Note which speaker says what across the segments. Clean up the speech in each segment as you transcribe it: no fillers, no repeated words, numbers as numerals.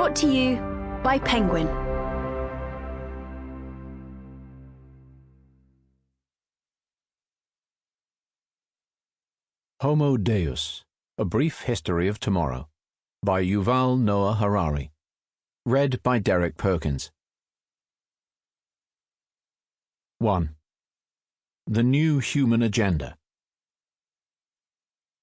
Speaker 1: Brought to you by Penguin.
Speaker 2: Homo Deus, A Brief History of Tomorrow, by Yuval Noah Harari. Read by Derek Perkins. 1. The New Human Agenda.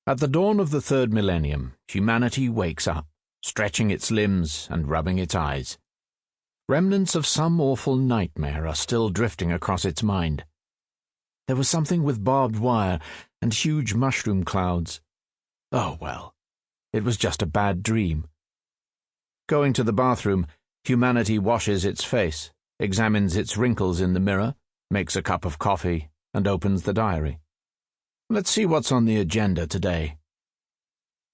Speaker 2: At the dawn of the third millennium, humanity wakes up, stretching its limbs and rubbing its eyes. Remnants of some awful nightmare are still drifting across its mind. There was something with barbed wire and huge mushroom clouds. Oh, well, it was just a bad dream. Going to the bathroom, humanity washes its face, examines its wrinkles in the mirror, makes a cup of coffee, and opens the diary. Let's see what's on the agenda today.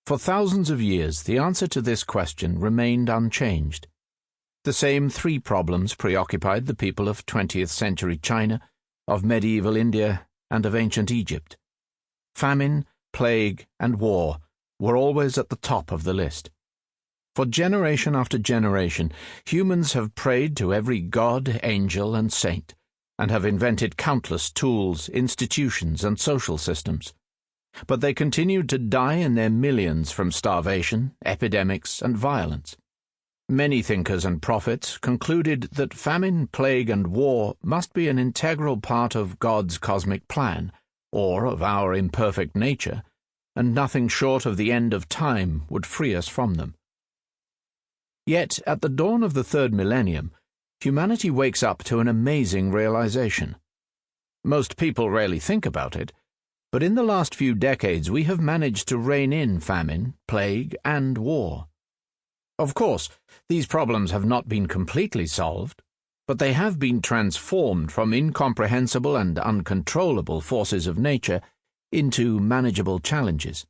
Speaker 2: For thousands of years, the answer to this question remained unchanged. The same three problems preoccupied the people of 20th century China, of medieval India, and of ancient Egypt. Famine, plague, and war were always at the top of the list. For generation after generation, humans have prayed to every god, angel, and saint, and have invented countless tools, institutions, and social systems. But they continued to die in their millions from starvation, epidemics, and violence. Many thinkers and prophets concluded that famine, plague, and war must be an integral part of God's cosmic plan, or of our imperfect nature, and nothing short of the end of time would free us from them. Yet, at the dawn of the third millennium, humanity wakes up to an amazing realization. Most people rarely think about it, but in the last few decades we have managed to rein in famine, plague, and war. Of course, these problems have not been completely solved, but they have been transformed from incomprehensible and uncontrollable forces of nature into manageable challenges.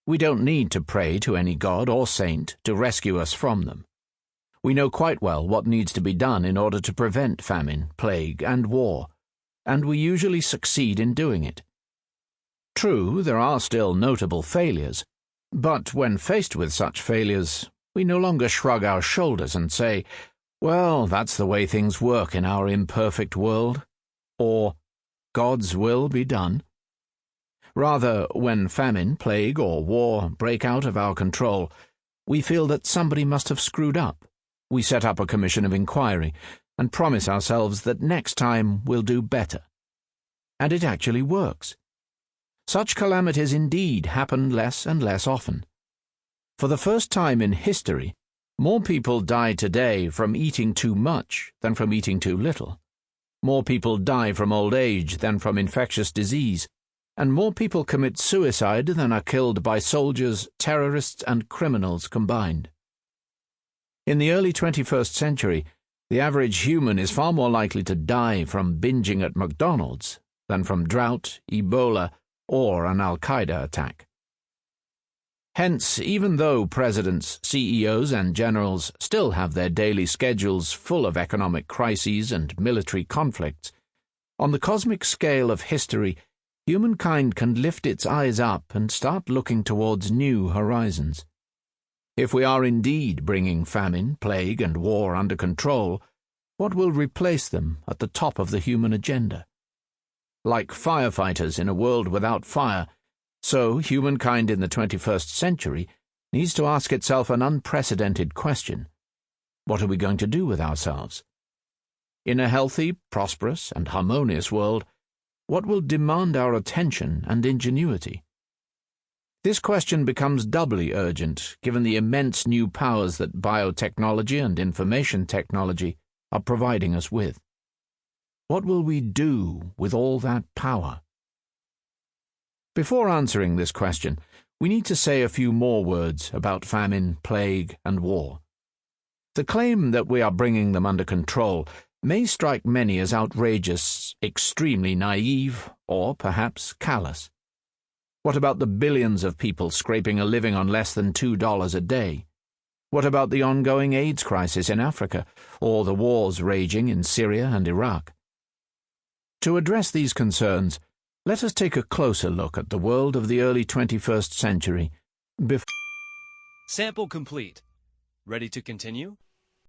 Speaker 2: We don't need to pray to any god or saint to rescue us from them. We know quite well what needs to be done in order to prevent famine, plague, and war, and we usually succeed in doing it. True, there are still notable failures, but when faced with such failures, we no longer shrug our shoulders and say, well, that's the way things work in our imperfect world, or God's will be done. Rather, when famine, plague, or war break out of our control, we feel that somebody must have screwed up. We set up a commission of inquiry and promise ourselves that next time we'll do better. And it actually works. Such calamities indeed happen less and less often. For the first time in history, more people die today from eating too much than from eating too little. More people die from old age than from infectious disease, and more people commit suicide than are killed by soldiers, terrorists, and criminals combined. In the early 21st century, the average human is far more likely to die from binging at McDonald's than from drought, Ebola, or an Al-Qaeda attack. Hence, even though presidents, CEOs, and generals still have their daily schedules full of economic crises and military conflicts, on the cosmic scale of history, humankind can lift its eyes up and start looking towards new horizons. If we are indeed bringing famine, plague, and war under control, what will replace them at the top of the human agenda? Like firefighters in a world without fire, so humankind in the 21st century needs to ask itself an unprecedented question. What are we going to do with ourselves? In a healthy, prosperous, and harmonious world, what will demand our attention and ingenuity? This question becomes doubly urgent given the immense new powers that biotechnology and information technology are providing us with. What will we do with all that power? Before answering this question, we need to say a few more words about famine, plague, and war. The claim that we are bringing them under control may strike many as outrageous, extremely naive, or perhaps callous. What about the billions of people scraping a living on less than $2 a day? What about the ongoing AIDS crisis in Africa, or the wars raging in Syria and Iraq? To address these concerns, let us take a closer look at the world of the early 21st century.
Speaker 3: Sample complete. Ready to continue?